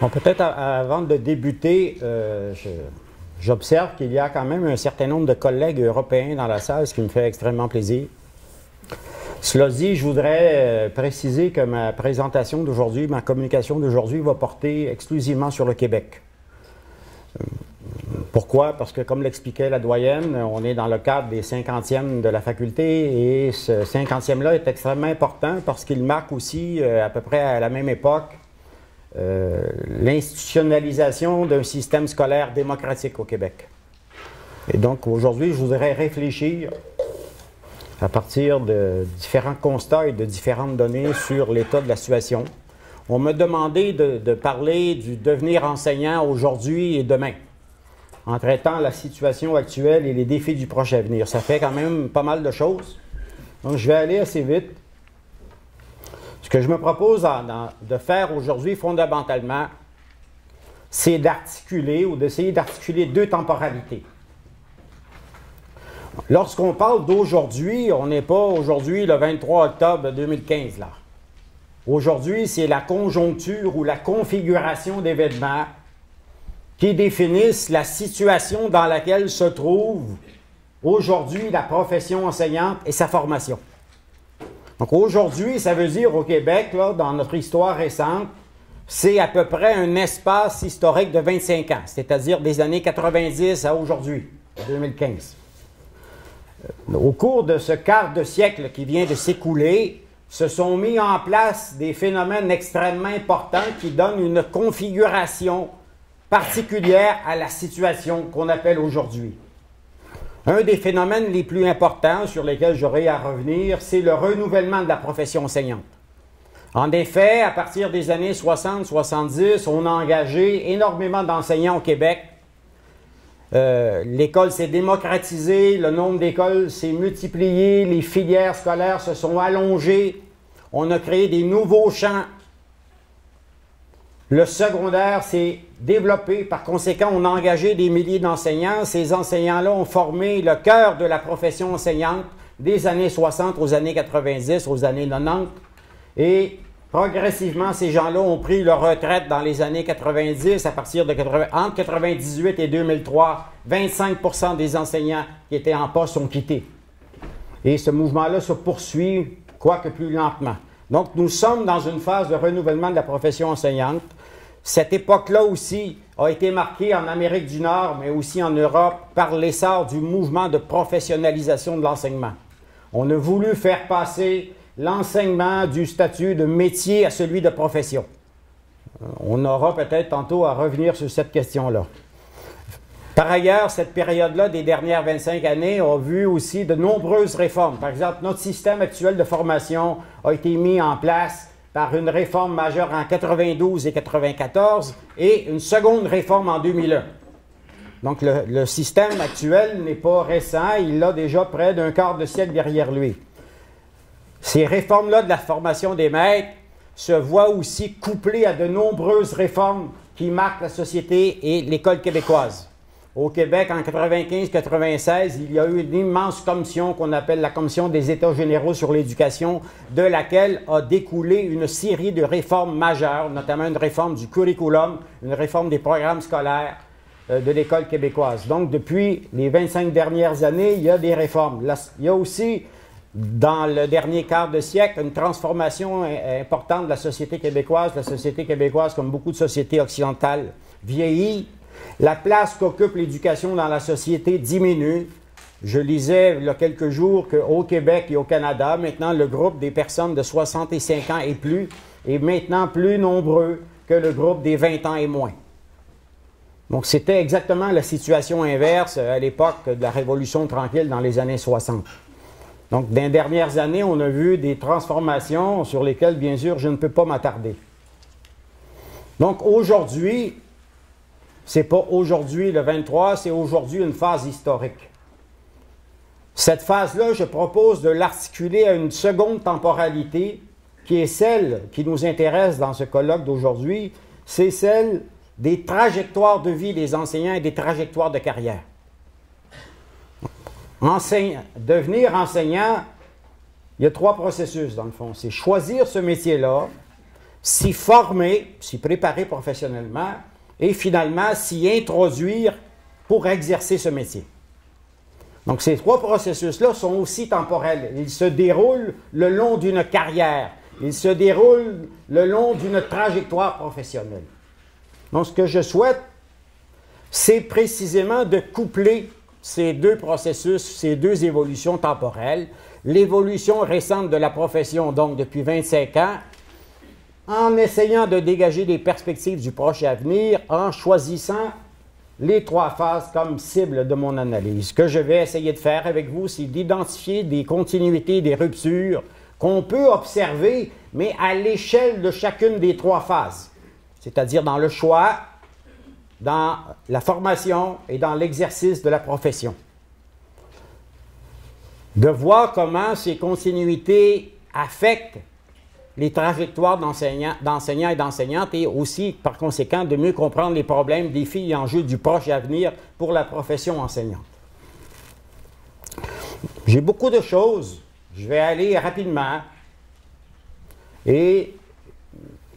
Bon, peut-être avant de débuter, j'observe qu'il y a quand même un certain nombre de collègues européens dans la salle, ce qui me fait extrêmement plaisir. Cela dit, je voudrais préciser que ma présentation d'aujourd'hui, ma communication d'aujourd'hui va porter exclusivement sur le Québec. Pourquoi? Parce que, comme l'expliquait la doyenne, on est dans le cadre des 50e de la faculté et ce 50e-là est extrêmement important parce qu'il marque aussi, à peu près à la même époque, l'institutionnalisation d'un système scolaire démocratique au Québec. Et donc, aujourd'hui, je voudrais réfléchir à partir de différents constats et de différentes données sur l'état de la situation. On m'a demandé de parler du devenir enseignant aujourd'hui et demain, en traitant la situation actuelle et les défis du proche avenir. Ça fait quand même pas mal de choses. Donc, je vais aller assez vite. Ce que je me propose de faire aujourd'hui, fondamentalement, c'est d'articuler ou d'essayer d'articuler deux temporalités. Lorsqu'on parle d'aujourd'hui, on n'est pas aujourd'hui le 23 octobre 2015, là. Aujourd'hui, c'est la conjoncture ou la configuration d'événements qui définissent la situation dans laquelle se trouve aujourd'hui la profession enseignante et sa formation. Donc aujourd'hui, ça veut dire au Québec, là, dans notre histoire récente, c'est à peu près un espace historique de 25 ans, c'est-à-dire des années 90 à aujourd'hui, 2015. Au cours de ce quart de siècle qui vient de s'écouler, se sont mis en place des phénomènes extrêmement importants qui donnent une configuration particulière à la situation qu'on appelle aujourd'hui. Un des phénomènes les plus importants sur lesquels j'aurai à revenir, c'est le renouvellement de la profession enseignante. En effet, à partir des années 60-70, on a engagé énormément d'enseignants au Québec. L'école s'est démocratisée, le nombre d'écoles s'est multiplié, les filières scolaires se sont allongées, on a créé des nouveaux champs. Le secondaire s'est développé, par conséquent, on a engagé des milliers d'enseignants. Ces enseignants-là ont formé le cœur de la profession enseignante des années 60 aux années 90, aux années 90. Et progressivement, ces gens-là ont pris leur retraite dans les années 90. À partir de entre 98 et 2003, 25% des enseignants qui étaient en poste ont quitté. Et ce mouvement-là se poursuit, quoique plus lentement. Donc, nous sommes dans une phase de renouvellement de la profession enseignante. Cette époque-là aussi a été marquée en Amérique du Nord, mais aussi en Europe, par l'essor du mouvement de professionnalisation de l'enseignement. On a voulu faire passer l'enseignement du statut de métier à celui de profession. On aura peut-être tantôt à revenir sur cette question-là. Par ailleurs, cette période-là des dernières 25 années a vu aussi de nombreuses réformes. Par exemple, notre système actuel de formation a été mis en place par une réforme majeure en 92 et 94 et une seconde réforme en 2001. Donc, le système actuel n'est pas récent, il a déjà près d'un quart de siècle derrière lui. Ces réformes-là de la formation des maîtres se voient aussi couplées à de nombreuses réformes qui marquent la société et l'école québécoise. Au Québec, en 95-96, il y a eu une immense commission qu'on appelle la Commission des États généraux sur l'éducation, de laquelle a découlé une série de réformes majeures, notamment une réforme du curriculum, une réforme des programmes scolaires de l'école québécoise. Donc, depuis les 25 dernières années, il y a des réformes. Il y a aussi, dans le dernier quart de siècle, une transformation importante de la société québécoise. La société québécoise, comme beaucoup de sociétés occidentales, vieillit. La place qu'occupe l'éducation dans la société diminue. Je lisais il y a quelques jours qu'au Québec et au Canada, maintenant, le groupe des personnes de 65 ans et plus est maintenant plus nombreux que le groupe des 20 ans et moins. Donc, c'était exactement la situation inverse à l'époque de la Révolution tranquille dans les années 60. Donc, dans les dernières années, on a vu des transformations sur lesquelles, bien sûr, je ne peux pas m'attarder. Donc, aujourd'hui, c'est pas aujourd'hui le 23, c'est aujourd'hui une phase historique. Cette phase-là, je propose de l'articuler à une seconde temporalité qui est celle qui nous intéresse dans ce colloque d'aujourd'hui, c'est celle des trajectoires de vie des enseignants et des trajectoires de carrière. Devenir enseignant, il y a trois processus dans le fond. C'est choisir ce métier-là, s'y former, s'y préparer professionnellement et finalement s'y introduire pour exercer ce métier. Donc ces trois processus-là sont aussi temporels. Ils se déroulent le long d'une carrière. Ils se déroulent le long d'une trajectoire professionnelle. Donc ce que je souhaite, c'est précisément de coupler ces deux processus, ces deux évolutions temporelles. L'évolution récente de la profession, donc depuis 25 ans, en essayant de dégager des perspectives du proche avenir, en choisissant les trois phases comme cible de mon analyse. Ce que je vais essayer de faire avec vous, c'est d'identifier des continuités, des ruptures qu'on peut observer, mais à l'échelle de chacune des trois phases, c'est-à-dire dans le choix, dans la formation et dans l'exercice de la profession. De voir comment ces continuités affectent les trajectoires d'enseignants et d'enseignantes et aussi, par conséquent, de mieux comprendre les problèmes, défis et enjeux du proche avenir pour la profession enseignante. J'ai beaucoup de choses. Je vais aller rapidement. Et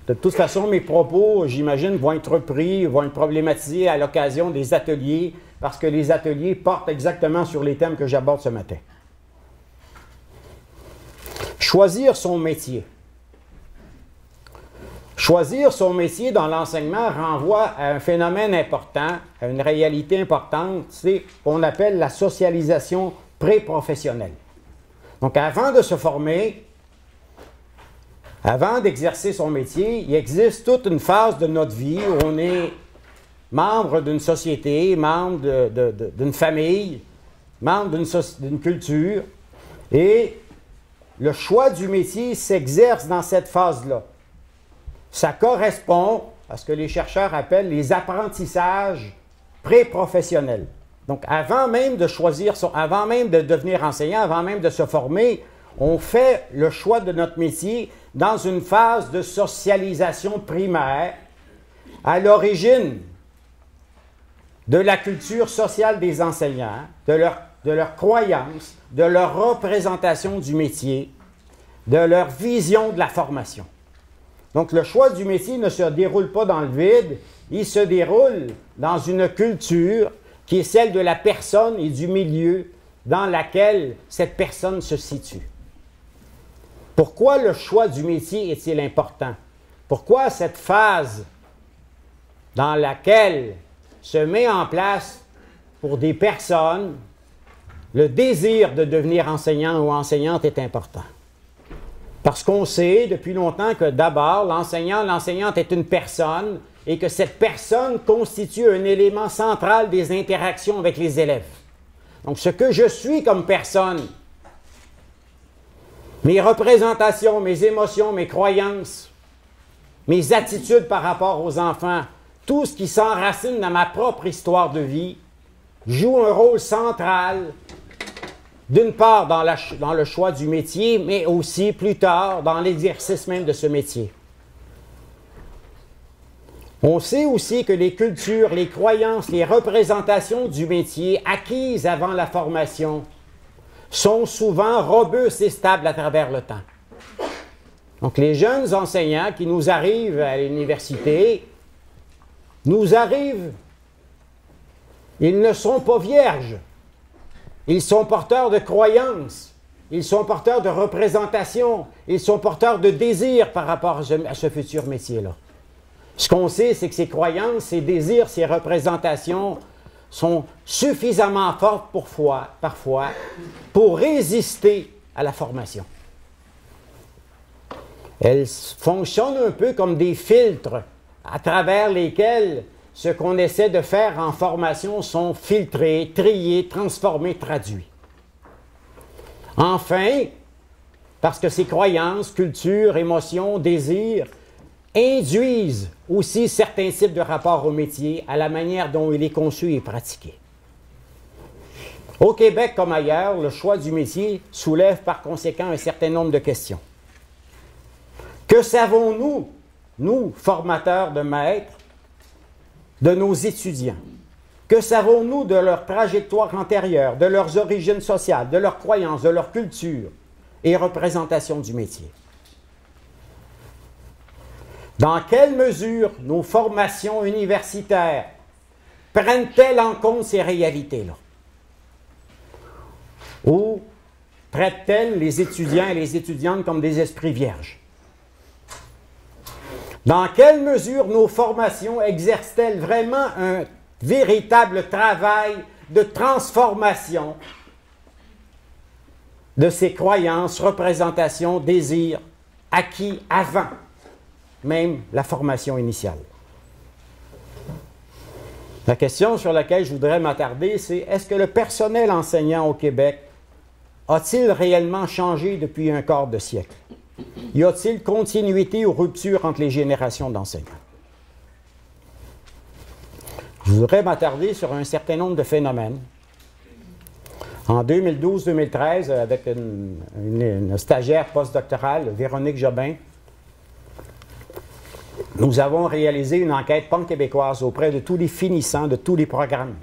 de toute façon, mes propos, j'imagine, vont être repris, vont être problématisés à l'occasion des ateliers, parce que les ateliers portent exactement sur les thèmes que j'aborde ce matin. Choisir son métier. Choisir son métier dans l'enseignement renvoie à un phénomène important, à une réalité importante, c'est ce qu'on appelle la socialisation pré-professionnelle. Donc, avant de se former, avant d'exercer son métier, il existe toute une phase de notre vie où on est membre d'une société, membre d'une famille, membre d'une culture, et le choix du métier s'exerce dans cette phase-là. Ça correspond à ce que les chercheurs appellent les apprentissages pré-professionnels. Donc, avant même de choisir, avant même de devenir enseignant, avant même de se former, on fait le choix de notre métier dans une phase de socialisation primaire à l'origine de la culture sociale des enseignants, de leur croyance, de leur représentation du métier, de leur vision de la formation. Donc, le choix du métier ne se déroule pas dans le vide, il se déroule dans une culture qui est celle de la personne et du milieu dans laquelle cette personne se situe. Pourquoi le choix du métier est-il important? Pourquoi cette phase dans laquelle se met en place pour des personnes le désir de devenir enseignant ou enseignante est important? Parce qu'on sait depuis longtemps que d'abord, l'enseignant, l'enseignante est une personne et que cette personne constitue un élément central des interactions avec les élèves. Donc, ce que je suis comme personne, mes représentations, mes émotions, mes croyances, mes attitudes par rapport aux enfants, tout ce qui s'enracine dans ma propre histoire de vie, joue un rôle central, d'une part dans le choix du métier, mais aussi plus tard dans l'exercice même de ce métier. On sait aussi que les cultures, les croyances, les représentations du métier acquises avant la formation sont souvent robustes et stables à travers le temps. Donc les jeunes enseignants qui nous arrivent à l'université, ils ne sont pas vierges. Ils sont porteurs de croyances, ils sont porteurs de représentations, ils sont porteurs de désirs par rapport à ce futur métier-là. Ce qu'on sait, c'est que ces croyances, ces désirs, ces représentations sont suffisamment fortes parfois pour résister à la formation. Elles fonctionnent un peu comme des filtres à travers lesquels ce qu'on essaie de faire en formation sont filtrés, triés, transformés, traduits. Enfin, parce que ces croyances, cultures, émotions, désirs induisent aussi certains types de rapports au métier, à la manière dont il est conçu et pratiqué. Au Québec comme ailleurs, le choix du métier soulève par conséquent un certain nombre de questions. Que savons-nous, nous, formateurs de maîtres, de nos étudiants? Que savons-nous de leur trajectoire antérieure, de leurs origines sociales, de leurs croyances, de leur culture et représentation du métier? Dans quelle mesure nos formations universitaires prennent-elles en compte ces réalités-là? Ou traitent-elles les étudiants et les étudiantes comme des esprits vierges? Dans quelle mesure nos formations exercent-elles vraiment un véritable travail de transformation de ces croyances, représentations, désirs acquis avant même la formation initiale? La question sur laquelle je voudrais m'attarder, c'est est-ce que le personnel enseignant au Québec a-t-il réellement changé depuis un quart de siècle? Y a-t-il continuité ou rupture entre les générations d'enseignants? Je voudrais m'attarder sur un certain nombre de phénomènes. En 2012-2013, avec une stagiaire postdoctorale, Véronique Jobin, nous avons réalisé une enquête pan-québécoise auprès de tous les finissants de tous les programmes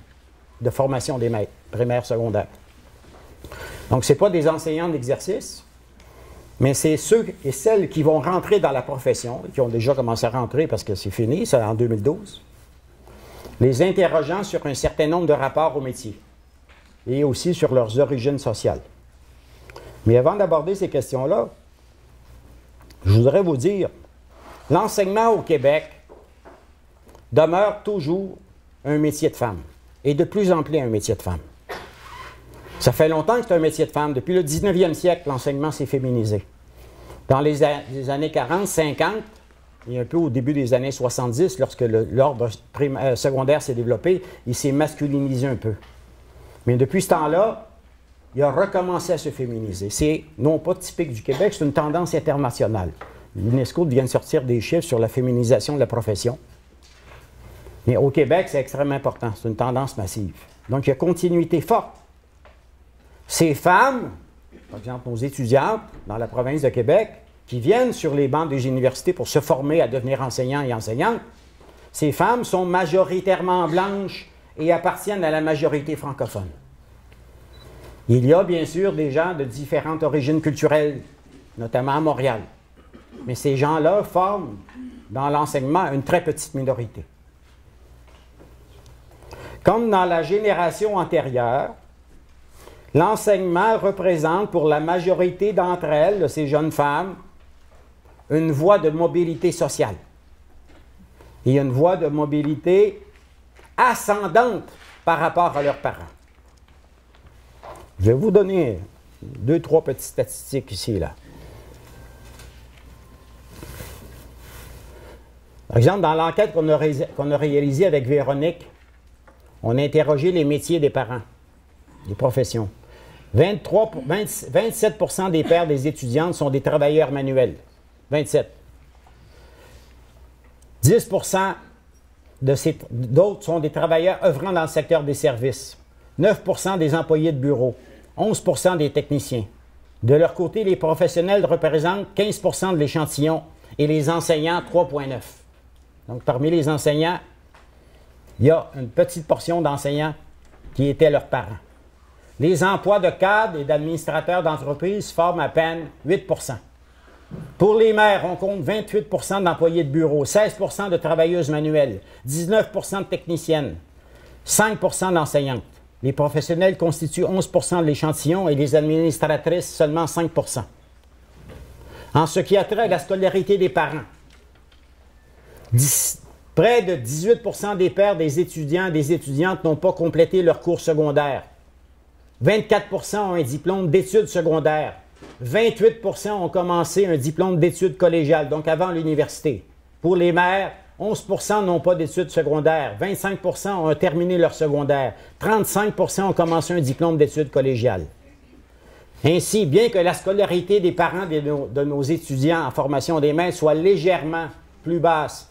de formation des maîtres, primaires, secondaires. Donc, ce n'est pas des enseignants d'exercice, mais c'est ceux et celles qui vont rentrer dans la profession, qui ont déjà commencé à rentrer parce que c'est fini, ça en 2012, les interrogeant sur un certain nombre de rapports au métier et aussi sur leurs origines sociales. Mais avant d'aborder ces questions-là, je voudrais vous dire, l'enseignement au Québec demeure toujours un métier de femme, et de plus en plus un métier de femme. Ça fait longtemps que c'est un métier de femme. Depuis le 19e siècle, l'enseignement s'est féminisé. Dans les années 40, 50, et un peu au début des années 70, lorsque l'ordre secondaire s'est développé, il s'est masculinisé un peu. Mais depuis ce temps-là, il a recommencé à se féminiser. C'est non pas typique du Québec, c'est une tendance internationale. L'UNESCO vient de sortir des chiffres sur la féminisation de la profession. Mais au Québec, c'est extrêmement important. C'est une tendance massive. Donc, il y a continuité forte. Ces femmes, par exemple nos étudiantes dans la province de Québec, qui viennent sur les bancs des universités pour se former à devenir enseignants et enseignantes, ces femmes sont majoritairement blanches et appartiennent à la majorité francophone. Il y a bien sûr des gens de différentes origines culturelles, notamment à Montréal. Mais ces gens-là forment dans l'enseignement une très petite minorité. Comme dans la génération antérieure, l'enseignement représente pour la majorité d'entre elles, de ces jeunes femmes, une voie de mobilité sociale. Et une voie de mobilité ascendante par rapport à leurs parents. Je vais vous donner 2-3 petites statistiques ici et là. Par exemple, dans l'enquête qu'on a réalisée avec Véronique, on a interrogé les métiers des parents, des professions. 27% des pères des étudiantes sont des travailleurs manuels. 27. 10% d'autres sont des travailleurs œuvrant dans le secteur des services. 9% des employés de bureau. 11% des techniciens. De leur côté, les professionnels représentent 15% de l'échantillon et les enseignants 3,9%. Donc, parmi les enseignants, il y a une petite portion d'enseignants qui étaient leurs parents. Les emplois de cadres et d'administrateurs d'entreprise forment à peine 8%. Pour les maires, on compte 28% d'employés de bureau, 16% de travailleuses manuelles, 19% de techniciennes, 5% d'enseignantes. Les professionnels constituent 11% de l'échantillon et les administratrices seulement 5%. En ce qui a trait à la scolarité des parents, près de 18% des pères des étudiants et des étudiantes n'ont pas complété leur cours secondaire. 24% ont un diplôme d'études secondaires. 28% ont commencé un diplôme d'études collégiales, donc avant l'université. Pour les mères, 11% n'ont pas d'études secondaires. 25% ont terminé leur secondaire. 35% ont commencé un diplôme d'études collégiales. Ainsi, bien que la scolarité des parents de nos étudiants en formation des maîtres soit légèrement plus basse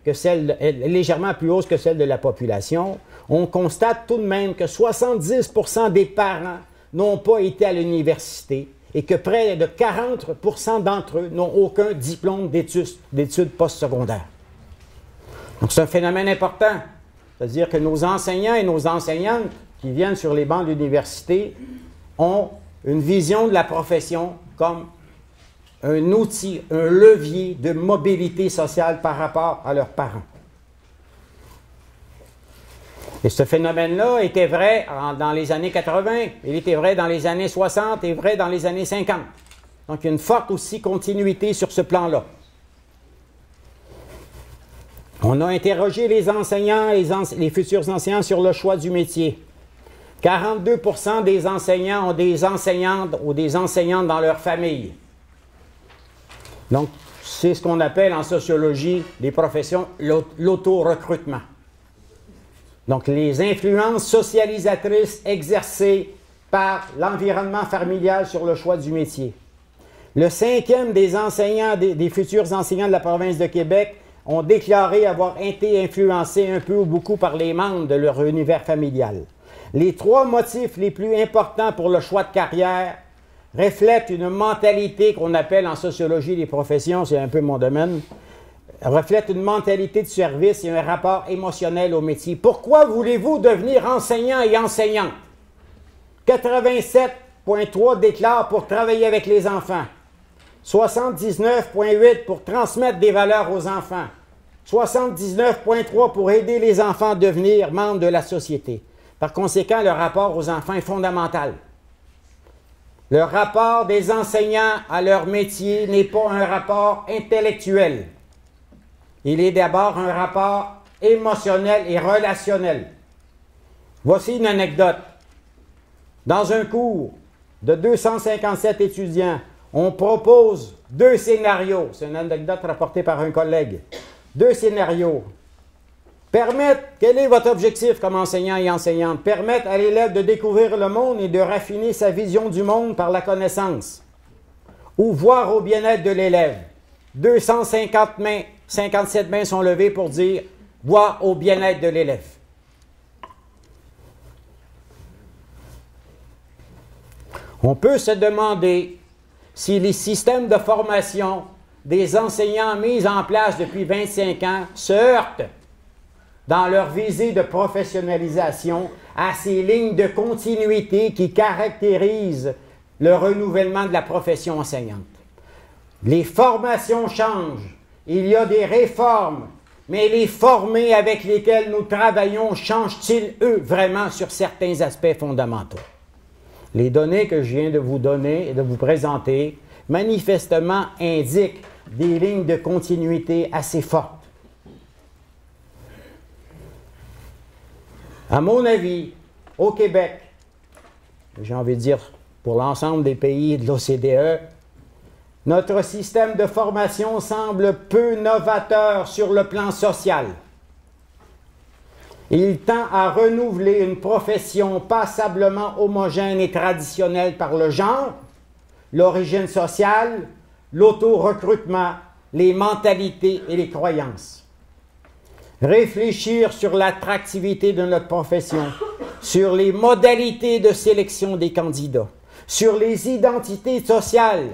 légèrement plus hausse que celle de la population, on constate tout de même que 70% des parents n'ont pas été à l'université et que près de 40% d'entre eux n'ont aucun diplôme d'études postsecondaires. Donc c'est un phénomène important. C'est-à-dire que nos enseignants et nos enseignantes qui viennent sur les bancs de l'université ont une vision de la profession comme un outil, un levier de mobilité sociale par rapport à leurs parents. Et ce phénomène-là était vrai dans les années 80, il était vrai dans les années 60 et vrai dans les années 50. Donc, il y a une forte aussi continuité sur ce plan-là. On a interrogé les enseignants, les futurs enseignants sur le choix du métier. 42% des enseignants ont des enseignantes ou des enseignantes dans leur famille. Donc, c'est ce qu'on appelle en sociologie des professions l'auto-recrutement. Donc, les influences socialisatrices exercées par l'environnement familial sur le choix du métier. Le 5e des enseignants, des futurs enseignants de la province de Québec ont déclaré avoir été influencés un peu ou beaucoup par les membres de leur univers familial. Les 3 motifs les plus importants pour le choix de carrière reflètent une mentalité qu'on appelle en sociologie des professions, c'est un peu mon domaine, reflète une mentalité de service et un rapport émotionnel au métier. Pourquoi voulez-vous devenir enseignant et enseignante? 87,3 déclarent pour travailler avec les enfants. 79,8 pour transmettre des valeurs aux enfants. 79,3 pour aider les enfants à devenir membres de la société. Par conséquent, le rapport aux enfants est fondamental. Le rapport des enseignants à leur métier n'est pas un rapport intellectuel. Il est d'abord un rapport émotionnel et relationnel. Voici une anecdote. Dans un cours de 257 étudiants, on propose 2 scénarios. C'est une anecdote rapportée par un collègue. 2 scénarios. Quel est votre objectif comme enseignant et enseignante? Permettre à l'élève de découvrir le monde et de raffiner sa vision du monde par la connaissance. Ou voir au bien-être de l'élève. 250 mains, 57 mains sont levées pour dire « voir au bien-être de l'élève ». On peut se demander si les systèmes de formation des enseignants mis en place depuis 25 ans se heurtent dans leur visée de professionnalisation à ces lignes de continuité qui caractérisent le renouvellement de la profession enseignante. Les formations changent, il y a des réformes, mais les formés avec lesquels nous travaillons changent-ils, eux, vraiment sur certains aspects fondamentaux? Les données que je viens de vous donner et de vous présenter, manifestement indiquent des lignes de continuité assez fortes. À mon avis, au Québec, j'ai envie de dire pour l'ensemble des pays de l'OCDE, notre système de formation semble peu novateur sur le plan social. Il tend à renouveler une profession passablement homogène et traditionnelle par le genre, l'origine sociale, l'auto-recrutement, les mentalités et les croyances. Réfléchir sur l'attractivité de notre profession, sur les modalités de sélection des candidats, sur les identités sociales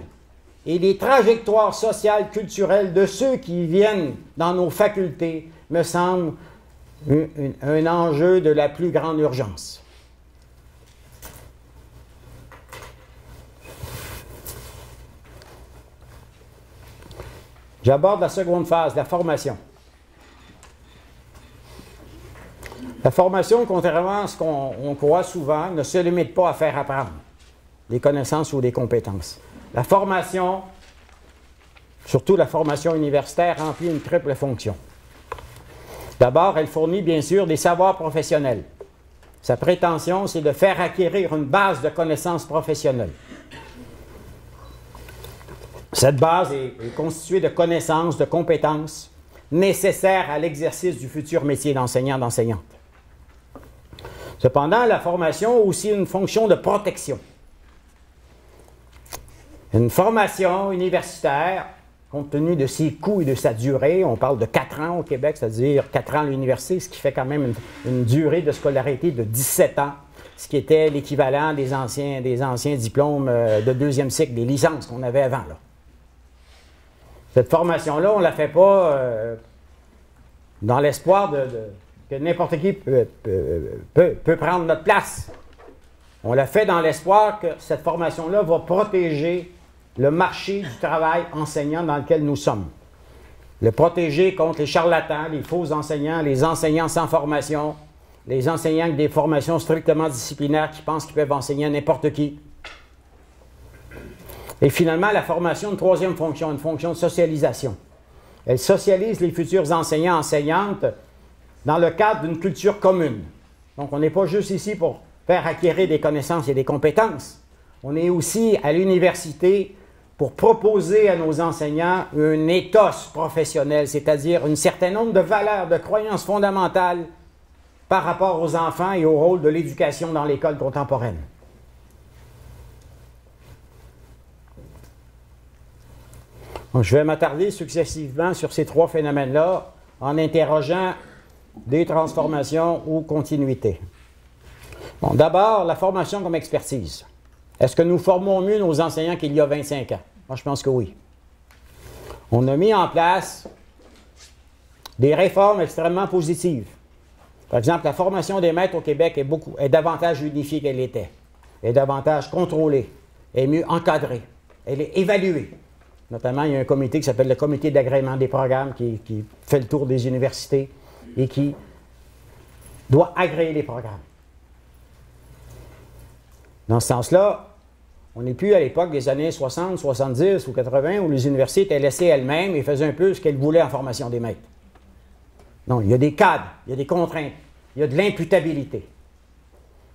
et les trajectoires sociales culturelles de ceux qui viennent dans nos facultés me semble un enjeu de la plus grande urgence. J'aborde la seconde phase, la formation. La formation, contrairement à ce qu'on croit souvent, ne se limite pas à faire apprendre des connaissances ou des compétences. La formation, surtout la formation universitaire, remplit une triple fonction. D'abord, elle fournit bien sûr des savoirs professionnels. Sa prétention, c'est de faire acquérir une base de connaissances professionnelles. Cette base est constituée de connaissances, de compétences nécessaires à l'exercice du futur métier d'enseignant, d'enseignante. Cependant, la formation a aussi une fonction de protection. Une formation universitaire, compte tenu de ses coûts et de sa durée, on parle de 4 ans au Québec, c'est-à-dire 4 ans à l'université, ce qui fait quand même une durée de scolarité de 17 ans, ce qui était l'équivalent des anciens diplômes de 2e cycle, des licences qu'on avait avant. Là. Cette formation-là, on ne la fait pas dans l'espoir que n'importe qui peut prendre notre place. On l'a fait dans l'espoir que cette formation-là va protéger le marché du travail enseignant dans lequel nous sommes. Le protéger contre les charlatans, les faux enseignants, les enseignants sans formation, les enseignants avec des formations strictement disciplinaires qui pensent qu'ils peuvent enseigner à n'importe qui. Et finalement, la formation, une troisième fonction, une fonction de socialisation. Elle socialise les futurs enseignants, enseignantes dans le cadre d'une culture commune. Donc, on n'est pas juste ici pour faire acquérir des connaissances et des compétences. On est aussi à l'université pour proposer à nos enseignants un ethos professionnel, c'est-à-dire un certain nombre de valeurs, de croyances fondamentales par rapport aux enfants et au rôle de l'éducation dans l'école contemporaine. Donc, je vais m'attarder successivement sur ces trois phénomènes-là en interrogeant des transformations ou continuités. Bon, d'abord, la formation comme expertise. Est-ce que nous formons mieux nos enseignants qu'il y a 25 ans? Moi, je pense que oui. On a mis en place des réformes extrêmement positives. Par exemple, la formation des maîtres au Québec est davantage unifiée qu'elle était. Elle est davantage contrôlée. Elle est mieux encadrée. Elle est évaluée. Notamment, il y a un comité qui s'appelle le comité d'agrément des programmes qui fait le tour des universités et qui doit agréer les programmes. Dans ce sens-là, on n'est plus à l'époque des années 60, 70 ou 80 où les universités étaient laissées elles-mêmes et faisaient un peu ce qu'elles voulaient en formation des maîtres. Non, il y a des cadres, il y a des contraintes, il y a de l'imputabilité.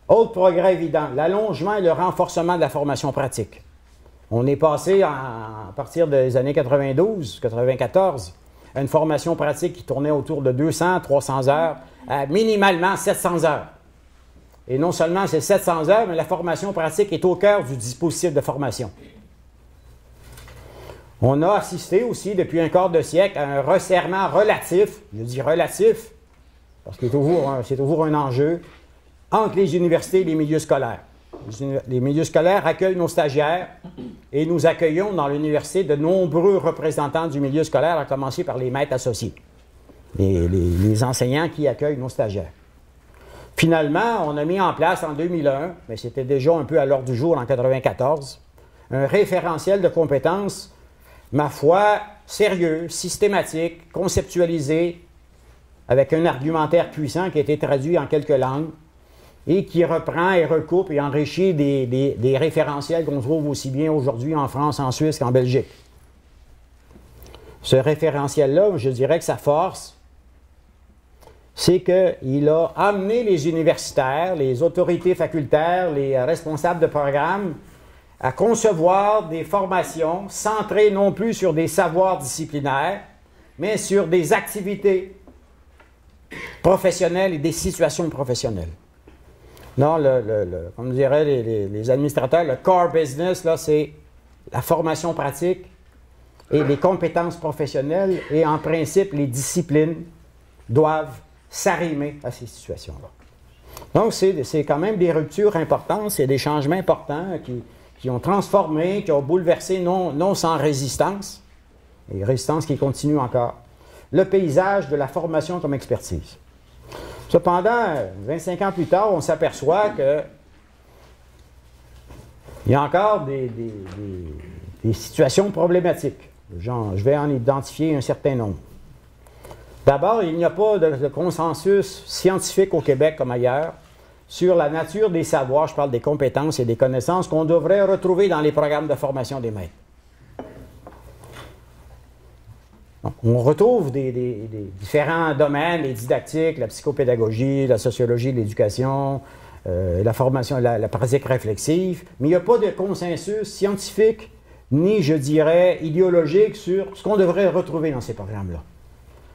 Autre progrès évident, l'allongement et le renforcement de la formation pratique. On est passé, à partir des années 92, 94, à une formation pratique qui tournait autour de 200, 300 heures, à minimalement 700 heures. Et non seulement c'est 700 heures, mais la formation pratique est au cœur du dispositif de formation. On a assisté aussi, depuis un quart de siècle, à un resserrement relatif, je dis relatif, parce que c'est toujours un enjeu, entre les universités et les milieux scolaires. Les milieux scolaires accueillent nos stagiaires et nous accueillons dans l'université de nombreux représentants du milieu scolaire, à commencer par les maîtres associés, les enseignants qui accueillent nos stagiaires. Finalement, on a mis en place en 2001, mais c'était déjà un peu à l'ordre du jour en 1994, un référentiel de compétences, ma foi, sérieux, systématique, conceptualisé, avec un argumentaire puissant qui a été traduit en quelques langues et qui reprend et recoupe et enrichit des référentiels qu'on trouve aussi bien aujourd'hui en France, en Suisse qu'en Belgique. Ce référentiel-là, je dirais que sa force, c'est qu'il a amené les universitaires, les autorités facultaires, les responsables de programmes à concevoir des formations centrées non plus sur des savoirs disciplinaires, mais sur des activités professionnelles et des situations professionnelles. Non, comme diraient les administrateurs, le core business, là, c'est la formation pratique et les compétences professionnelles, et en principe, les disciplines doivent s'arrimer à ces situations-là. Donc, c'est quand même des ruptures importantes, c'est des changements importants qui ont transformé, qui ont bouleversé, non sans résistance, et résistance qui continue encore, le paysage de la formation comme expertise. Cependant, 25 ans plus tard, on s'aperçoit qu'il y a encore des situations problématiques. Je vais en identifier un certain nombre. D'abord, il n'y a pas de consensus scientifique au Québec comme ailleurs sur la nature des savoirs, je parle des compétences et des connaissances qu'on devrait retrouver dans les programmes de formation des maîtres. Donc, on retrouve des différents domaines, les didactiques, la psychopédagogie, la sociologie de l'éducation, la formation, la pratique réflexive, mais il n'y a pas de consensus scientifique ni, je dirais, idéologique sur ce qu'on devrait retrouver dans ces programmes-là.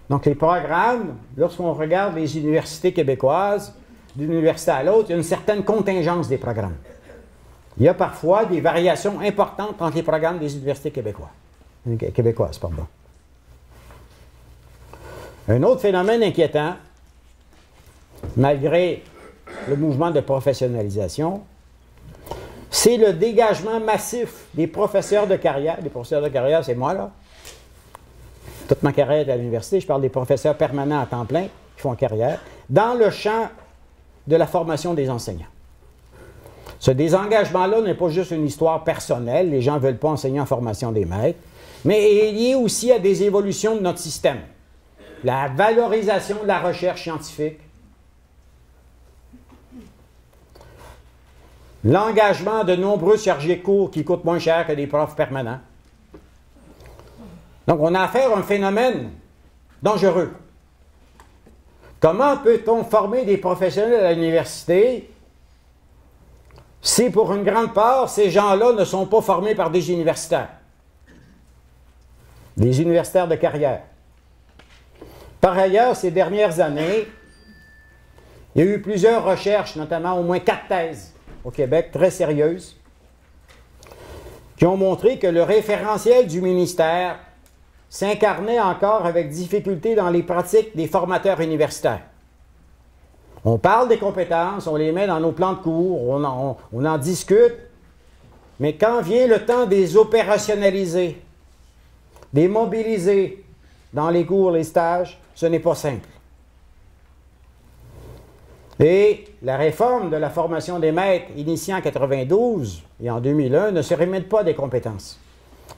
Donc, les programmes, lorsqu'on regarde les universités québécoises, d'une université à l'autre, il y a une certaine contingence des programmes. Il y a parfois des variations importantes entre les programmes des universités québécoises. Pardon. Un autre phénomène inquiétant, malgré le mouvement de professionnalisation, c'est le dégagement massif des professeurs de carrière. Les professeurs de carrière, c'est moi, là. Toute ma carrière est à l'université, je parle des professeurs permanents à temps plein qui font carrière, dans le champ de la formation des enseignants. Ce désengagement-là n'est pas juste une histoire personnelle, les gens ne veulent pas enseigner en formation des maîtres, mais est lié aussi à des évolutions de notre système. La valorisation de la recherche scientifique, l'engagement de nombreux chargés de cours qui coûtent moins cher que des profs permanents. Donc, on a affaire à un phénomène dangereux. Comment peut-on former des professionnels à l'université si, pour une grande part, ces gens-là ne sont pas formés par des universitaires? Des universitaires de carrière. Par ailleurs, ces dernières années, il y a eu plusieurs recherches, notamment au moins 4 thèses au Québec, très sérieuses, qui ont montré que le référentiel du ministère s'incarnait encore avec difficulté dans les pratiques des formateurs universitaires. On parle des compétences, on les met dans nos plans de cours, on en discute, mais quand vient le temps de les opérationnaliser, des mobiliser dans les cours, les stages, ce n'est pas simple. Et la réforme de la formation des maîtres initiée en 92 et en 2001 ne se remettent pas des compétences.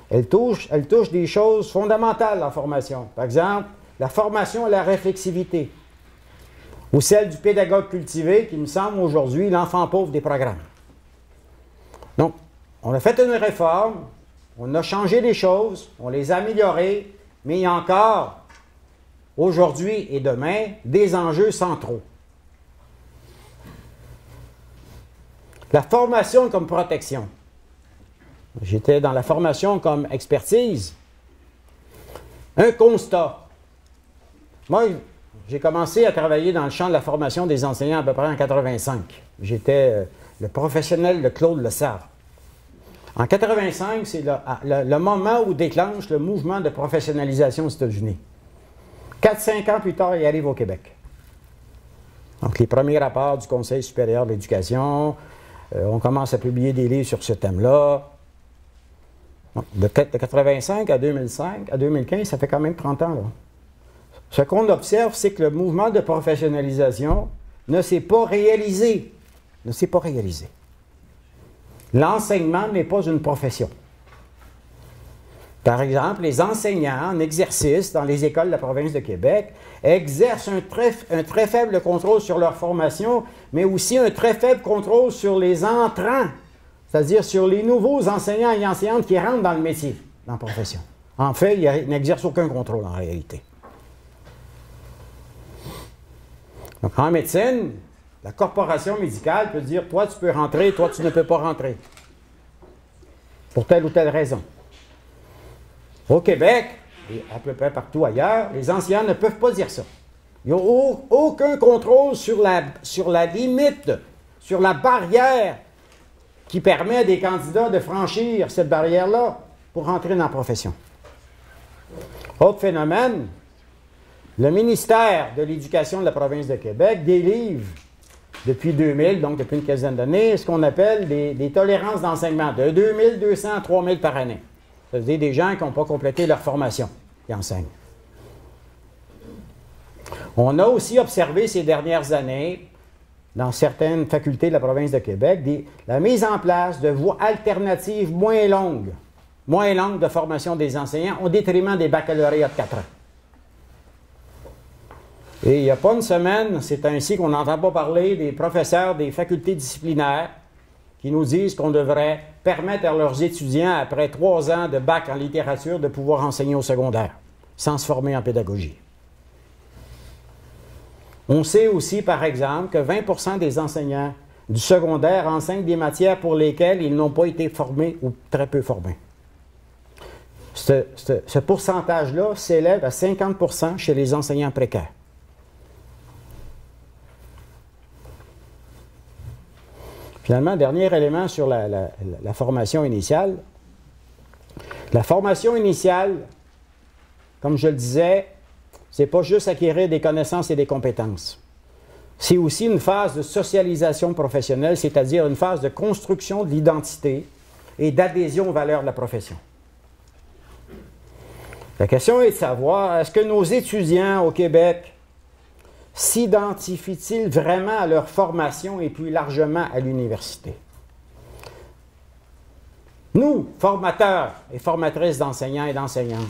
Elle touche des choses fondamentales en formation. Par exemple, la formation à la réflexivité, ou celle du pédagogue cultivé, qui me semble aujourd'hui l'enfant pauvre des programmes. Donc, on a fait une réforme, on a changé des choses, on les a améliorées, mais il y a encore, aujourd'hui et demain, des enjeux centraux. La formation comme protection. J'étais dans la formation comme expertise. Un constat. Moi, j'ai commencé à travailler dans le champ de la formation des enseignants à peu près en 85. J'étais le professionnel de Claude Lessard. En 85, c'est le moment où déclenche le mouvement de professionnalisation aux États-Unis. 4-5 ans plus tard, il arrive au Québec. Donc, les premiers rapports du Conseil supérieur de l'éducation, on commence à publier des livres sur ce thème-là. De 85 à 2005, à 2015, ça fait quand même 30 ans, là. Ce qu'on observe, c'est que le mouvement de professionnalisation ne s'est pas réalisé. Ne s'est pas réalisé. L'enseignement n'est pas une profession. Par exemple, les enseignants en exercice dans les écoles de la province de Québec exercent un très faible contrôle sur leur formation, mais aussi un très faible contrôle sur les entrants, c'est-à-dire sur les nouveaux enseignants et enseignantes qui rentrent dans le métier, dans la profession. En fait, ils n'exercent aucun contrôle en réalité. Donc, en médecine, la corporation médicale peut dire « toi, tu peux rentrer, toi, tu ne peux pas rentrer » pour telle ou telle raison. Au Québec, et à peu près partout ailleurs, les enseignants ne peuvent pas dire ça. Ils n'ont aucun contrôle sur la limite, sur la barrière qui permet à des candidats de franchir cette barrière-là pour rentrer dans la profession. Autre phénomène, le ministère de l'Éducation de la province de Québec délivre depuis 2000, donc depuis une quinzaine d'années, ce qu'on appelle des tolérances d'enseignement de 2200 à 3000 par année. Ça veut dire des gens qui n'ont pas complété leur formation, qui enseignent. On a aussi observé ces dernières années, dans certaines facultés de la province de Québec, la mise en place de voies alternatives moins longues de formation des enseignants au détriment des baccalauréats de 4 ans. Et il n'y a pas une semaine, c'est ainsi qu'on n'entend pas parler des professeurs des facultés disciplinaires qui nous disent qu'on devrait permettre à leurs étudiants, après 3 ans de bac en littérature, de pouvoir enseigner au secondaire, sans se former en pédagogie. On sait aussi, par exemple, que 20% des enseignants du secondaire enseignent des matières pour lesquelles ils n'ont pas été formés ou très peu formés. Ce pourcentage-là s'élève à 50% chez les enseignants précaires. Finalement, dernier élément sur la formation initiale. La formation initiale, comme je le disais, c'est pas juste acquérir des connaissances et des compétences. C'est aussi une phase de socialisation professionnelle, c'est-à-dire une phase de construction de l'identité et d'adhésion aux valeurs de la profession. La question est de savoir, est-ce que nos étudiants au Québec s'identifient-ils vraiment à leur formation et plus largement à l'université? Nous, formateurs et formatrices d'enseignants et d'enseignantes,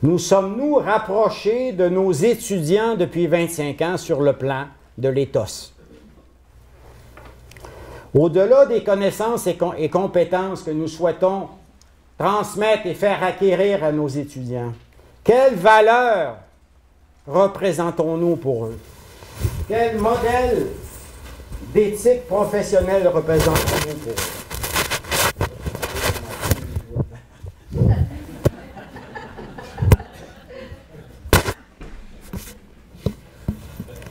nous sommes-nous rapprochés de nos étudiants depuis 25 ans sur le plan de l'éthos? Au-delà des connaissances et compétences que nous souhaitons transmettre et faire acquérir à nos étudiants, quelle valeur représentons-nous pour eux? Quel modèle d'éthique professionnelle représentons-nous pour eux?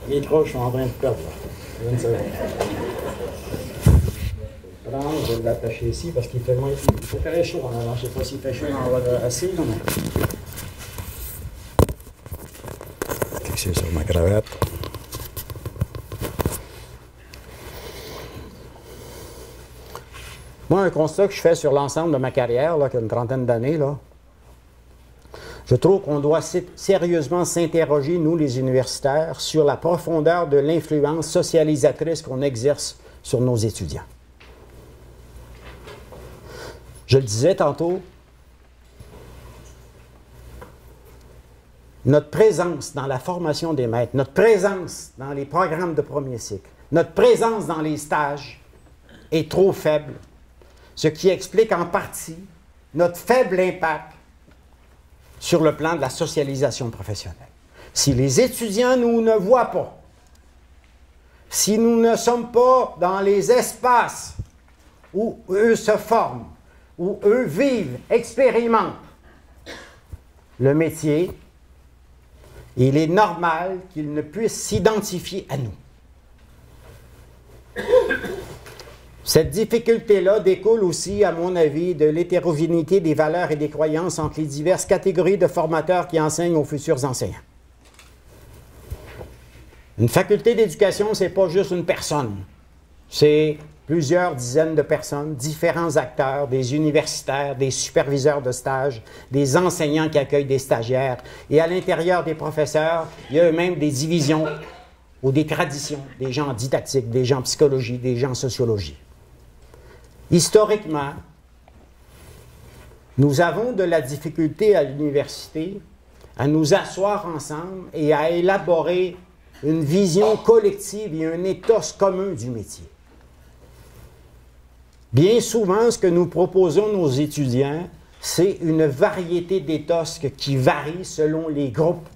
Les croches sont en train de perdre. Une seconde. Je vais l'attacher ici parce qu'il fait très chaud en avant. Je ne sais pas s'il fait chaud en bas assis. C'est sur ma cravate. Moi, un constat que je fais sur l'ensemble de ma carrière, là, qui a une trentaine d'années, là, je trouve qu'on doit sérieusement s'interroger, nous les universitaires, sur la profondeur de l'influence socialisatrice qu'on exerce sur nos étudiants. Je le disais tantôt, notre présence dans la formation des maîtres, notre présence dans les programmes de premier cycle, notre présence dans les stages est trop faible, ce qui explique en partie notre faible impact sur le plan de la socialisation professionnelle. Si les étudiants nous ne voient pas, si nous ne sommes pas dans les espaces où eux se forment, où eux vivent, expérimentent le métier, il est normal qu'ils ne puissent s'identifier à nous. Cette difficulté-là découle aussi, à mon avis, de l'hétérogénéité des valeurs et des croyances entre les diverses catégories de formateurs qui enseignent aux futurs enseignants. Une faculté d'éducation, ce n'est pas juste une personne. C'est plusieurs dizaines de personnes, différents acteurs, des universitaires, des superviseurs de stage, des enseignants qui accueillent des stagiaires. Et à l'intérieur des professeurs, il y a eux-mêmes des divisions ou des traditions, des gens en didactique, des gens en psychologie, des gens en sociologie. Historiquement, nous avons de la difficulté à l'université à nous asseoir ensemble et à élaborer une vision collective et un ethos commun du métier. Bien souvent, ce que nous proposons à nos étudiants, c'est une variété d'éthos qui varie selon les groupes.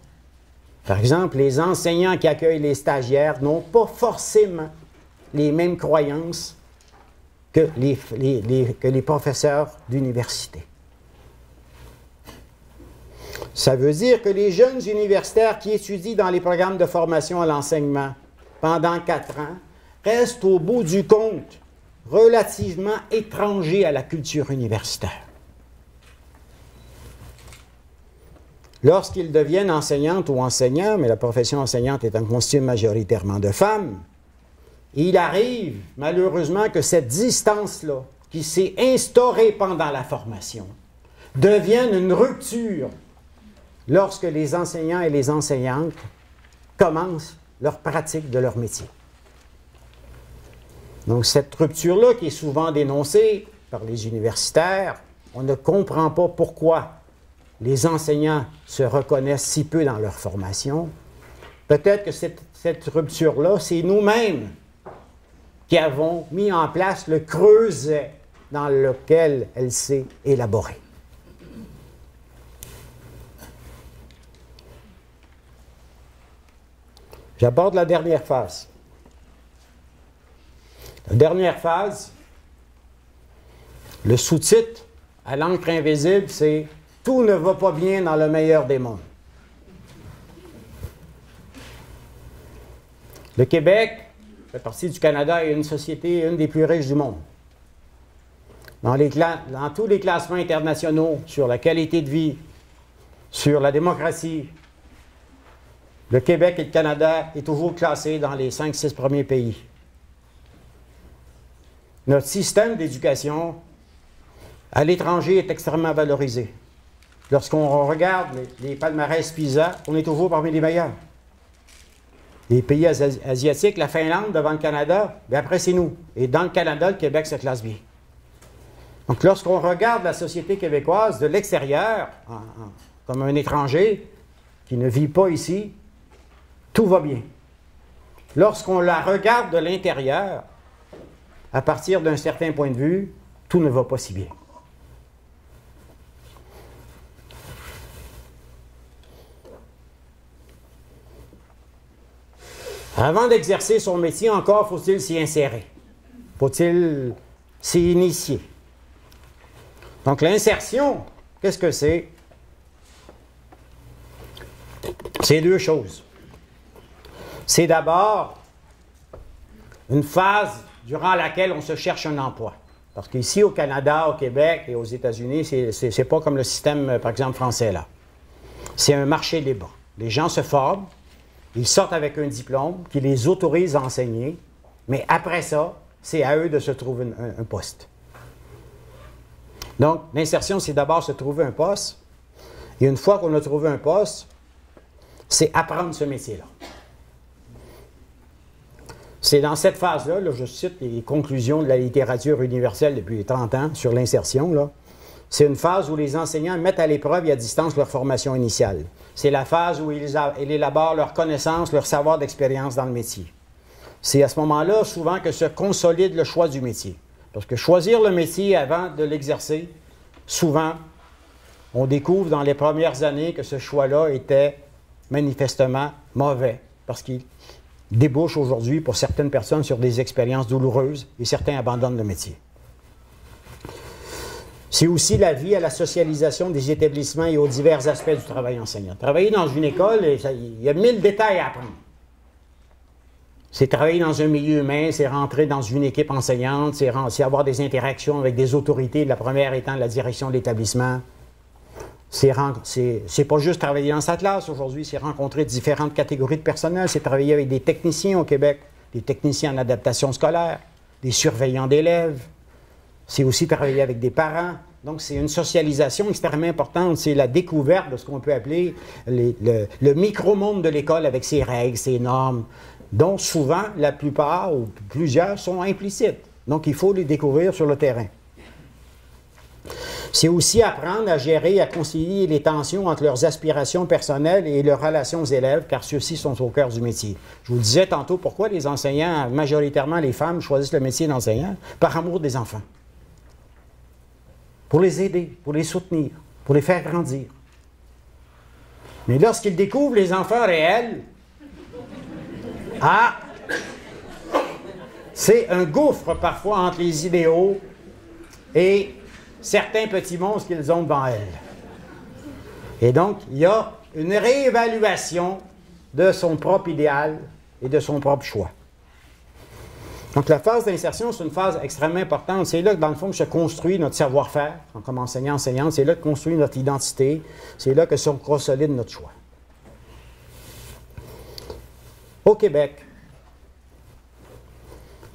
Par exemple, les enseignants qui accueillent les stagiaires n'ont pas forcément les mêmes croyances que les professeurs d'université. Ça veut dire que les jeunes universitaires qui étudient dans les programmes de formation à l'enseignement pendant 4 ans restent au bout du compte relativement étrangers à la culture universitaire. Lorsqu'ils deviennent enseignantes ou enseignants, mais la profession enseignante est constituée majoritairement de femmes, il arrive malheureusement que cette distance-là, qui s'est instaurée pendant la formation, devienne une rupture lorsque les enseignants et les enseignantes commencent leur pratique de leur métier. Donc cette rupture-là, qui est souvent dénoncée par les universitaires, on ne comprend pas pourquoi les enseignants se reconnaissent si peu dans leur formation. Peut-être que cette rupture-là, c'est nous-mêmes qui avons mis en place le creuset dans lequel elle s'est élaborée. J'aborde la dernière phase. La dernière phase, le sous-titre à l'encre invisible, c'est « Tout ne va pas bien dans le meilleur des mondes ». Le Québec fait partie du Canada et une société, une des plus riches du monde. Dans tous les classements internationaux sur la qualité de vie, sur la démocratie, le Québec et le Canada est toujours classé dans les 5-6 premiers pays. Notre système d'éducation à l'étranger est extrêmement valorisé. Lorsqu'on regarde les palmarès PISA, on est toujours parmi les meilleurs. Les pays asiatiques, la Finlande devant le Canada, bien après c'est nous. Et dans le Canada, le Québec se classe bien. Donc, lorsqu'on regarde la société québécoise de l'extérieur, comme un étranger qui ne vit pas ici, tout va bien. Lorsqu'on la regarde de l'intérieur, à partir d'un certain point de vue, tout ne va pas si bien. Avant d'exercer son métier, encore faut-il s'y insérer. Faut-il s'y initier. Donc l'insertion, qu'est-ce que c'est? C'est deux choses. C'est d'abord une phase durant laquelle on se cherche un emploi. Parce qu'ici, au Canada, au Québec et aux États-Unis, c'est pas comme le système, par exemple, français, là. C'est un marché libre. Les gens se forment, ils sortent avec un diplôme qui les autorise à enseigner, mais après ça, c'est à eux de se trouver un poste. Donc, l'insertion, c'est d'abord se trouver un poste. Et une fois qu'on a trouvé un poste, c'est apprendre ce métier-là. C'est dans cette phase-là, là, je cite les conclusions de la littérature universelle depuis 30 ans sur l'insertion, là. C'est une phase où les enseignants mettent à l'épreuve et à distance leur formation initiale. C'est la phase où ils élaborent leurs connaissances, leur savoir d'expérience dans le métier. C'est à ce moment-là, souvent, que se consolide le choix du métier. Parce que choisir le métier avant de l'exercer, souvent, on découvre dans les premières années que ce choix-là était manifestement mauvais. Parce qu'il débouche aujourd'hui, pour certaines personnes, sur des expériences douloureuses et certains abandonnent le métier. C'est aussi la vie à la socialisation des établissements et aux divers aspects du travail enseignant. Travailler dans une école, il y a 1000 détails à apprendre. C'est travailler dans un milieu humain, c'est rentrer dans une équipe enseignante, c'est avoir des interactions avec des autorités, la première étant la direction de l'établissement. C'est pas juste travailler dans sa classe aujourd'hui, c'est rencontrer différentes catégories de personnel, c'est travailler avec des techniciens au Québec, des techniciens en adaptation scolaire, des surveillants d'élèves. C'est aussi travailler avec des parents. Donc, c'est une socialisation extrêmement importante. C'est la découverte de ce qu'on peut appeler le micro-monde de l'école avec ses règles, ses normes, dont souvent, la plupart ou plusieurs sont implicites. Donc, il faut les découvrir sur le terrain. C'est aussi apprendre à gérer et à concilier les tensions entre leurs aspirations personnelles et leurs relations aux élèves, car ceux-ci sont au cœur du métier. Je vous disais tantôt pourquoi les enseignants, majoritairement les femmes, choisissent le métier d'enseignant, par amour des enfants. Pour les aider, pour les soutenir, pour les faire grandir. Mais lorsqu'ils découvrent les enfants réels, c'est un gouffre parfois entre les idéaux et certains petits monstres qu'ils ont devant elles. Et donc, il y a une réévaluation de son propre idéal et de son propre choix. Donc, la phase d'insertion, c'est une phase extrêmement importante. C'est là que, dans le fond, que se construit notre savoir-faire, comme enseignant-enseignante. C'est là que construit notre identité. C'est là que se consolide notre choix. Au Québec,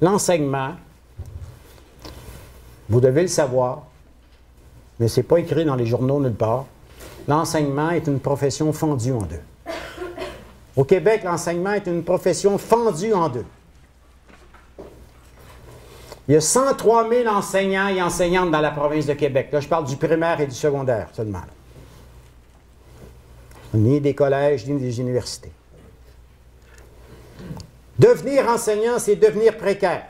l'enseignement, vous devez le savoir, mais ce n'est pas écrit dans les journaux nulle part, l'enseignement est une profession fendue en deux. Au Québec, l'enseignement est une profession fendue en deux. Il y a 103 000 enseignants et enseignantes dans la province de Québec. Là, je parle du primaire et du secondaire seulement. Ni des collèges, ni des universités. Devenir enseignant, c'est devenir précaire.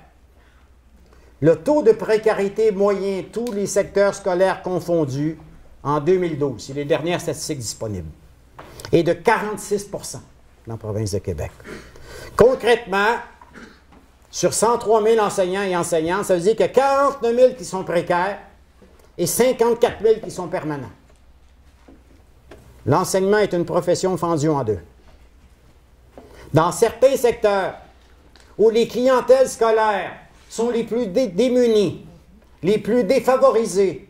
Le taux de précarité moyen, tous les secteurs scolaires confondus, en 2012, c'est les dernières statistiques disponibles, est de 46 % dans la province de Québec. Concrètement, sur 103 000 enseignants et enseignantes, ça veut dire qu'il y a 49 000 qui sont précaires et 54 000 qui sont permanents. L'enseignement est une profession fendue en deux. Dans certains secteurs où les clientèles scolaires sont les plus démunies, les plus défavorisées,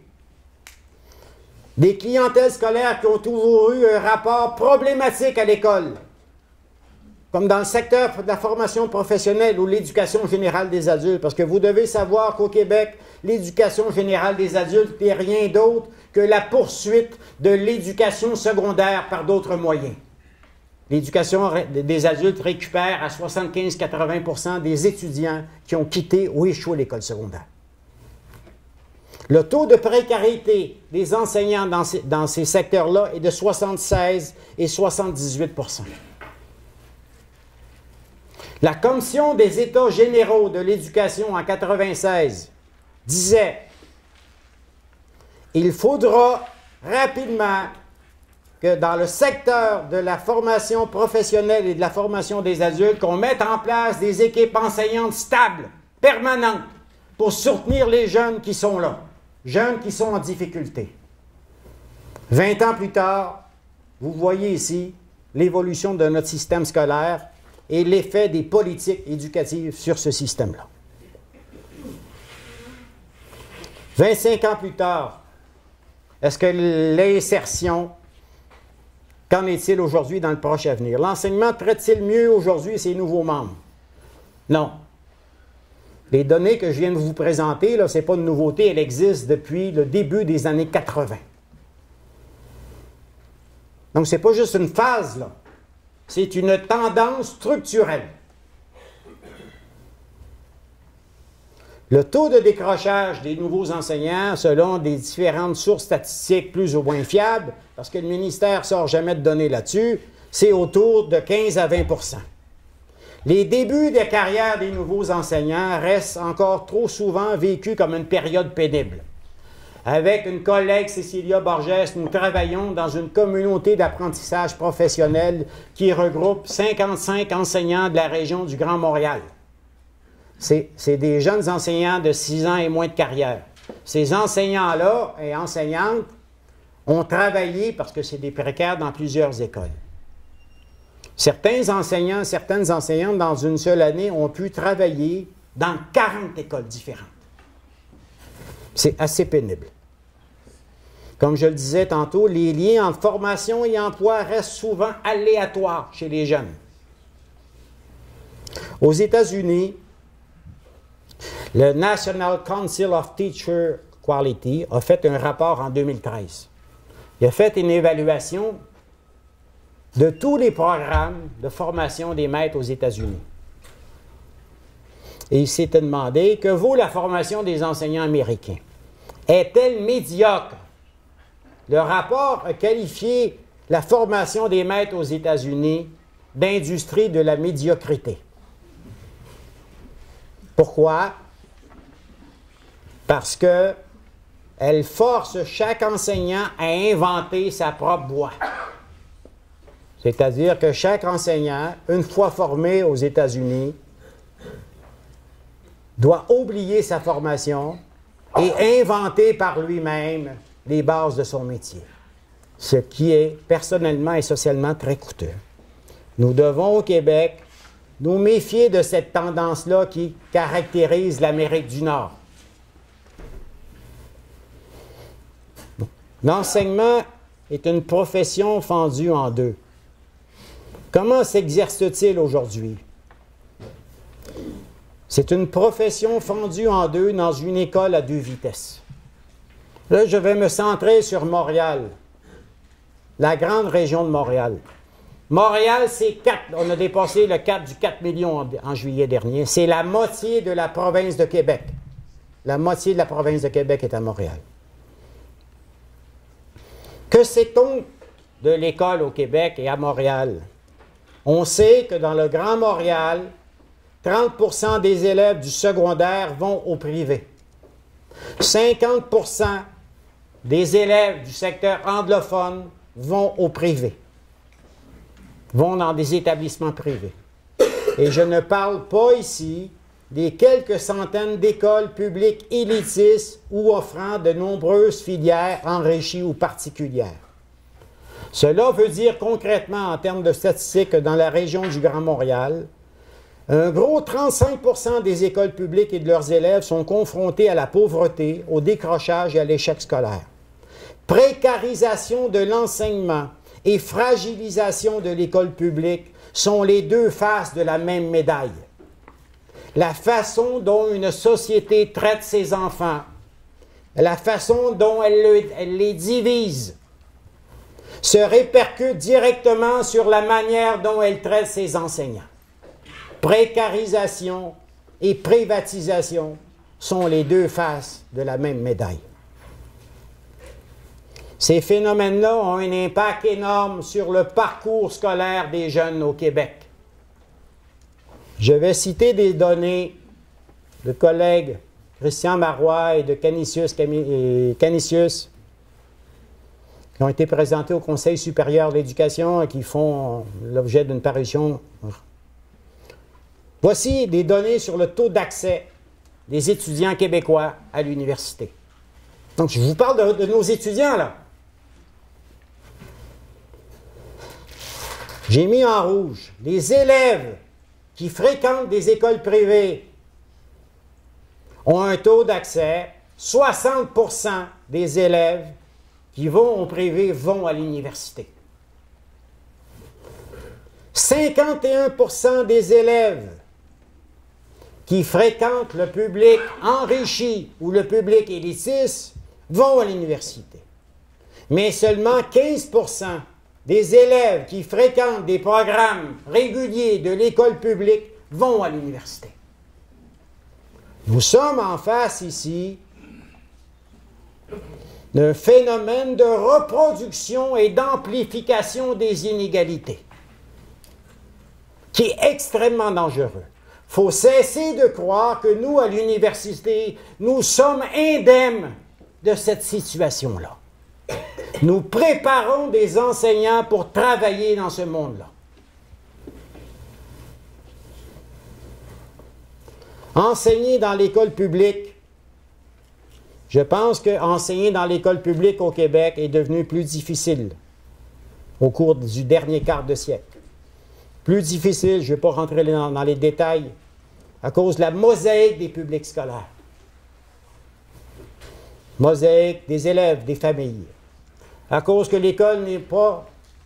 des clientèles scolaires qui ont toujours eu un rapport problématique à l'école, comme dans le secteur de la formation professionnelle ou l'éducation générale des adultes, parce que vous devez savoir qu'au Québec, l'éducation générale des adultes n'est rien d'autre que la poursuite de l'éducation secondaire par d'autres moyens. L'éducation des adultes récupère à 75-80 % des étudiants qui ont quitté ou échoué l'école secondaire. Le taux de précarité des enseignants dans ces secteurs-là est de 76 et 78 %. La Commission des États généraux de l'éducation en 1996 disait « Il faudra rapidement que dans le secteur de la formation professionnelle et de la formation des adultes, qu'on mette en place des équipes enseignantes stables, permanentes, pour soutenir les jeunes qui sont là, jeunes qui sont en difficulté. » 20 ans plus tard, vous voyez ici l'évolution de notre système scolaire et l'effet des politiques éducatives sur ce système-là. 25 ans plus tard, est-ce que l'insertion, qu'en est-il aujourd'hui dans le proche avenir? L'enseignement traite-t-il mieux aujourd'hui ses nouveaux membres? Non. Les données que je viens de vous présenter, ce n'est pas une nouveauté, elle existe depuis le début des années 80. Donc, ce n'est pas juste une phase, là. C'est une tendance structurelle. Le taux de décrochage des nouveaux enseignants, selon des différentes sources statistiques plus ou moins fiables, parce que le ministère ne sort jamais de données là-dessus, c'est autour de 15 à 20 %. Les débuts de carrière des nouveaux enseignants restent encore trop souvent vécus comme une période pénible. Avec une collègue, Cécilia Borges, nous travaillons dans une communauté d'apprentissage professionnel qui regroupe 55 enseignants de la région du Grand Montréal. C'est des jeunes enseignants de 6 ans et moins de carrière. Ces enseignants-là et enseignantes ont travaillé, parce que c'est des précaires, dans plusieurs écoles. Certains enseignants, certaines enseignantes, dans une seule année, ont pu travailler dans 40 écoles différentes. C'est assez pénible. Comme je le disais tantôt, les liens entre formation et emploi restent souvent aléatoires chez les jeunes. Aux États-Unis, le National Council of Teacher Quality a fait un rapport en 2013. Il a fait une évaluation de tous les programmes de formation des maîtres aux États-Unis. Et il s'était demandé, que vaut la formation des enseignants américains? Est-elle médiocre? Le rapport a qualifié la formation des maîtres aux États-Unis d'industrie de la médiocrité. Pourquoi? Parce qu'elle force chaque enseignant à inventer sa propre voie. C'est-à-dire que chaque enseignant, une fois formé aux États-Unis, doit oublier sa formation et inventer par lui-même les bases de son métier. Ce qui est personnellement et socialement très coûteux. Nous devons au Québec nous méfier de cette tendance-là qui caractérise l'Amérique du Nord. L'enseignement est une profession fendue en deux. Comment s'exerce-t-il aujourd'hui? C'est une profession fendue en deux dans une école à 2 vitesses. Là, je vais me centrer sur Montréal, la grande région de Montréal. Montréal, c'est 4, on a dépassé le cap du 4 millions en juillet dernier. C'est la moitié de la province de Québec. La moitié de la province de Québec est à Montréal. Que sait-on de l'école au Québec et à Montréal? On sait que dans le Grand Montréal, 30 % des élèves du secondaire vont au privé. 50 % des élèves du secteur anglophone vont au privé, vont dans des établissements privés. Et je ne parle pas ici des quelques centaines d'écoles publiques élitistes ou offrant de nombreuses filières enrichies ou particulières. Cela veut dire concrètement, en termes de statistiques, que dans la région du Grand Montréal, un gros 35 % des écoles publiques et de leurs élèves sont confrontés à la pauvreté, au décrochage et à l'échec scolaire. Précarisation de l'enseignement et fragilisation de l'école publique sont les deux faces de la même médaille. La façon dont une société traite ses enfants, la façon dont elle les divise, se répercute directement sur la manière dont elle traite ses enseignants. Précarisation et privatisation sont les deux faces de la même médaille. Ces phénomènes-là ont un impact énorme sur le parcours scolaire des jeunes au Québec. Je vais citer des données de collègues Christian Marois et de Canisius, qui ont été présentées au Conseil supérieur de l'éducation et qui font l'objet d'une parution. Voici des données sur le taux d'accès des étudiants québécois à l'université. Donc, je vous parle de nos étudiants, là. J'ai mis en rouge les élèves qui fréquentent des écoles privées ont un taux d'accès. 60% des élèves qui vont au privé vont à l'université. 51% des élèves qui fréquentent le public enrichi ou le public élitiste vont à l'université. Mais seulement 15% des élèves qui fréquentent des programmes réguliers de l'école publique vont à l'université. Nous sommes en face ici d'un phénomène de reproduction et d'amplification des inégalités qui est extrêmement dangereux. Il faut cesser de croire que nous, à l'université, nous sommes indemnes de cette situation-là. Nous préparons des enseignants pour travailler dans ce monde-là. Enseigner dans l'école publique, je pense qu'enseigner dans l'école publique au Québec est devenu plus difficile au cours du dernier quart de siècle. Plus difficile, je ne vais pas rentrer dans les détails, à cause de la mosaïque des publics scolaires. Mosaïque des élèves, des familles. À cause que l'école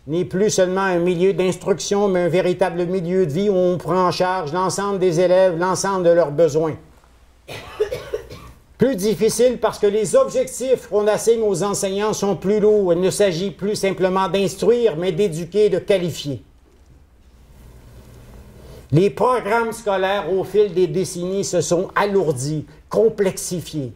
n'est plus seulement un milieu d'instruction, mais un véritable milieu de vie où on prend en charge l'ensemble des élèves, l'ensemble de leurs besoins. Plus difficile parce que les objectifs qu'on assigne aux enseignants sont plus lourds. Il ne s'agit plus simplement d'instruire, mais d'éduquer, de qualifier. Les programmes scolaires, au fil des décennies, se sont alourdis, complexifiés.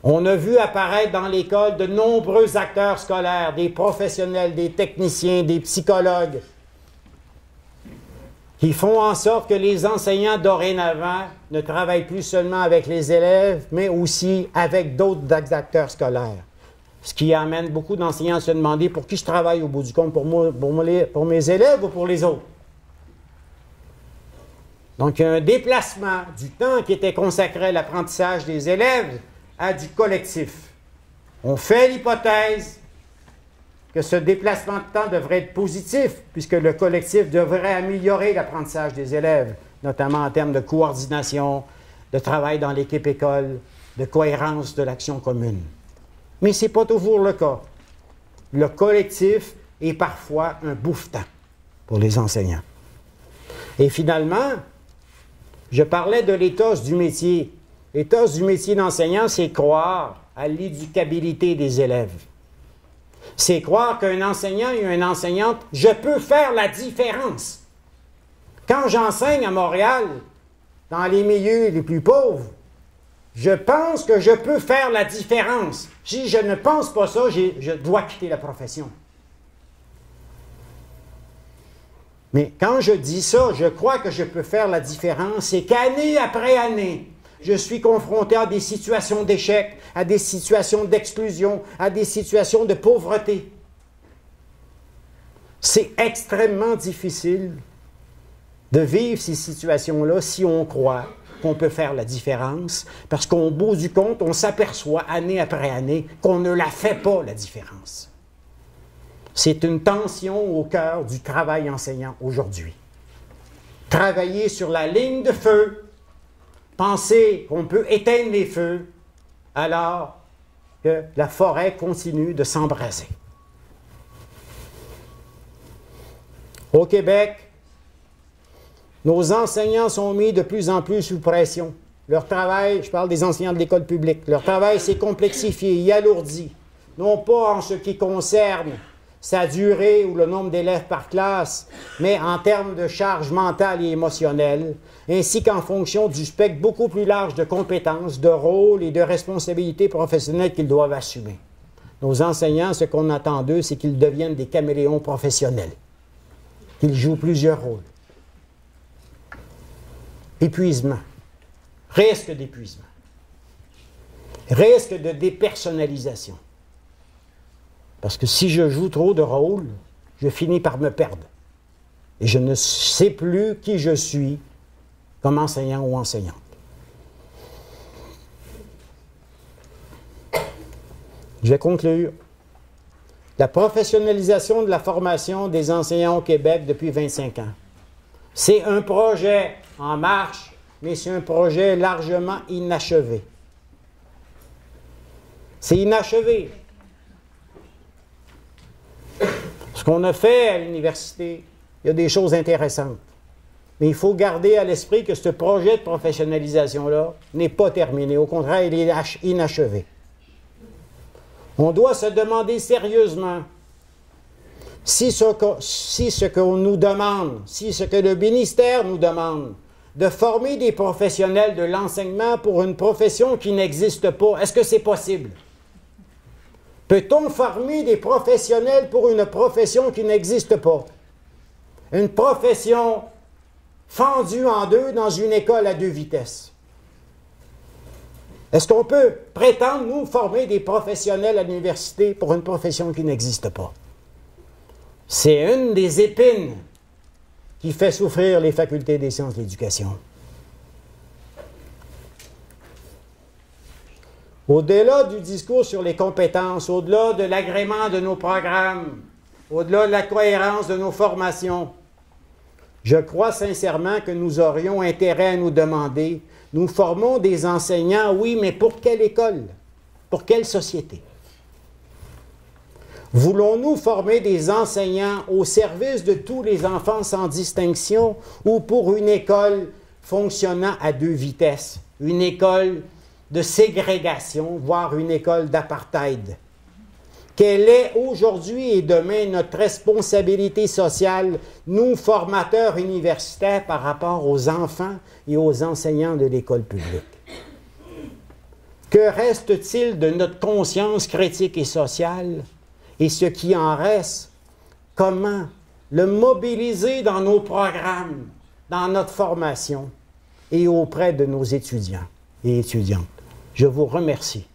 On a vu apparaître dans l'école de nombreux acteurs scolaires, des professionnels, des techniciens, des psychologues, qui font en sorte que les enseignants dorénavant ne travaillent plus seulement avec les élèves, mais aussi avec d'autres acteurs scolaires. Ce qui amène beaucoup d'enseignants à se demander pour qui je travaille au bout du compte, pour mes élèves ou pour les autres. Donc, il y a un déplacement du temps qui était consacré à l'apprentissage des élèves à du collectif. On fait l'hypothèse que ce déplacement de temps devrait être positif, puisque le collectif devrait améliorer l'apprentissage des élèves, notamment en termes de coordination, de travail dans l'équipe école, de cohérence de l'action commune. Mais ce n'est pas toujours le cas. Le collectif est parfois un bouffetant pour les enseignants. Et finalement, je parlais de l'éthos du métier. L'éthos du métier d'enseignant, c'est croire à l'éducabilité des élèves. C'est croire qu'un enseignant et une enseignante, je peux faire la différence. Quand j'enseigne à Montréal, dans les milieux les plus pauvres, je pense que je peux faire la différence. Si je ne pense pas ça, je dois quitter la profession. Mais quand je dis ça, je crois que je peux faire la différence, c'est qu'année après année, je suis confronté à des situations d'échec, à des situations d'exclusion, à des situations de pauvreté. C'est extrêmement difficile de vivre ces situations-là si on croit qu'on peut faire la différence, parce qu'au bout du compte, on s'aperçoit année après année qu'on ne la fait pas, la différence. C'est une tension au cœur du travail enseignant aujourd'hui. Travailler sur la ligne de feu, penser qu'on peut éteindre les feux alors que la forêt continue de s'embraser. Au Québec, nos enseignants sont mis de plus en plus sous pression. Leur travail, je parle des enseignants de l'école publique, leur travail s'est complexifié, y alourdi, non pas en ce qui concerne sa durée ou le nombre d'élèves par classe, mais en termes de charge mentale et émotionnelle, ainsi qu'en fonction du spectre beaucoup plus large de compétences, de rôles et de responsabilités professionnelles qu'ils doivent assumer. Nos enseignants, ce qu'on attend d'eux, c'est qu'ils deviennent des caméléons professionnels, qu'ils jouent plusieurs rôles. Épuisement, risque d'épuisement, risque de dépersonnalisation. Parce que si je joue trop de rôles, je finis par me perdre. Et je ne sais plus qui je suis comme enseignant ou enseignante. Je vais conclure. La professionnalisation de la formation des enseignants au Québec depuis 25 ans. C'est un projet en marche, mais c'est un projet largement inachevé. C'est inachevé. Ce qu'on a fait à l'université, il y a des choses intéressantes. Mais il faut garder à l'esprit que ce projet de professionnalisation-là n'est pas terminé. Au contraire, il est inachevé. On doit se demander sérieusement si ce qu'on nous demande, si ce que le ministère nous demande, de former des professionnels de l'enseignement pour une profession qui n'existe pas, est-ce que c'est possible? Peut-on former des professionnels pour une profession qui n'existe pas? Une profession fendue en deux dans une école à 2 vitesses. Est-ce qu'on peut prétendre, nous, former des professionnels à l'université pour une profession qui n'existe pas? C'est une des épines qui fait souffrir les facultés des sciences de l'éducation. Au-delà du discours sur les compétences, au-delà de l'agrément de nos programmes, au-delà de la cohérence de nos formations, je crois sincèrement que nous aurions intérêt à nous demander, nous formons des enseignants, oui, mais pour quelle école? Pour quelle société? Voulons-nous former des enseignants au service de tous les enfants sans distinction ou pour une école fonctionnant à 2 vitesses, une école de ségrégation, voire une école d'apartheid? Quelle est aujourd'hui et demain notre responsabilité sociale, nous, formateurs universitaires, par rapport aux enfants et aux enseignants de l'école publique? Que reste-t-il de notre conscience critique et sociale? Et ce qui en reste, comment le mobiliser dans nos programmes, dans notre formation et auprès de nos étudiants et étudiantes? Je vous remercie.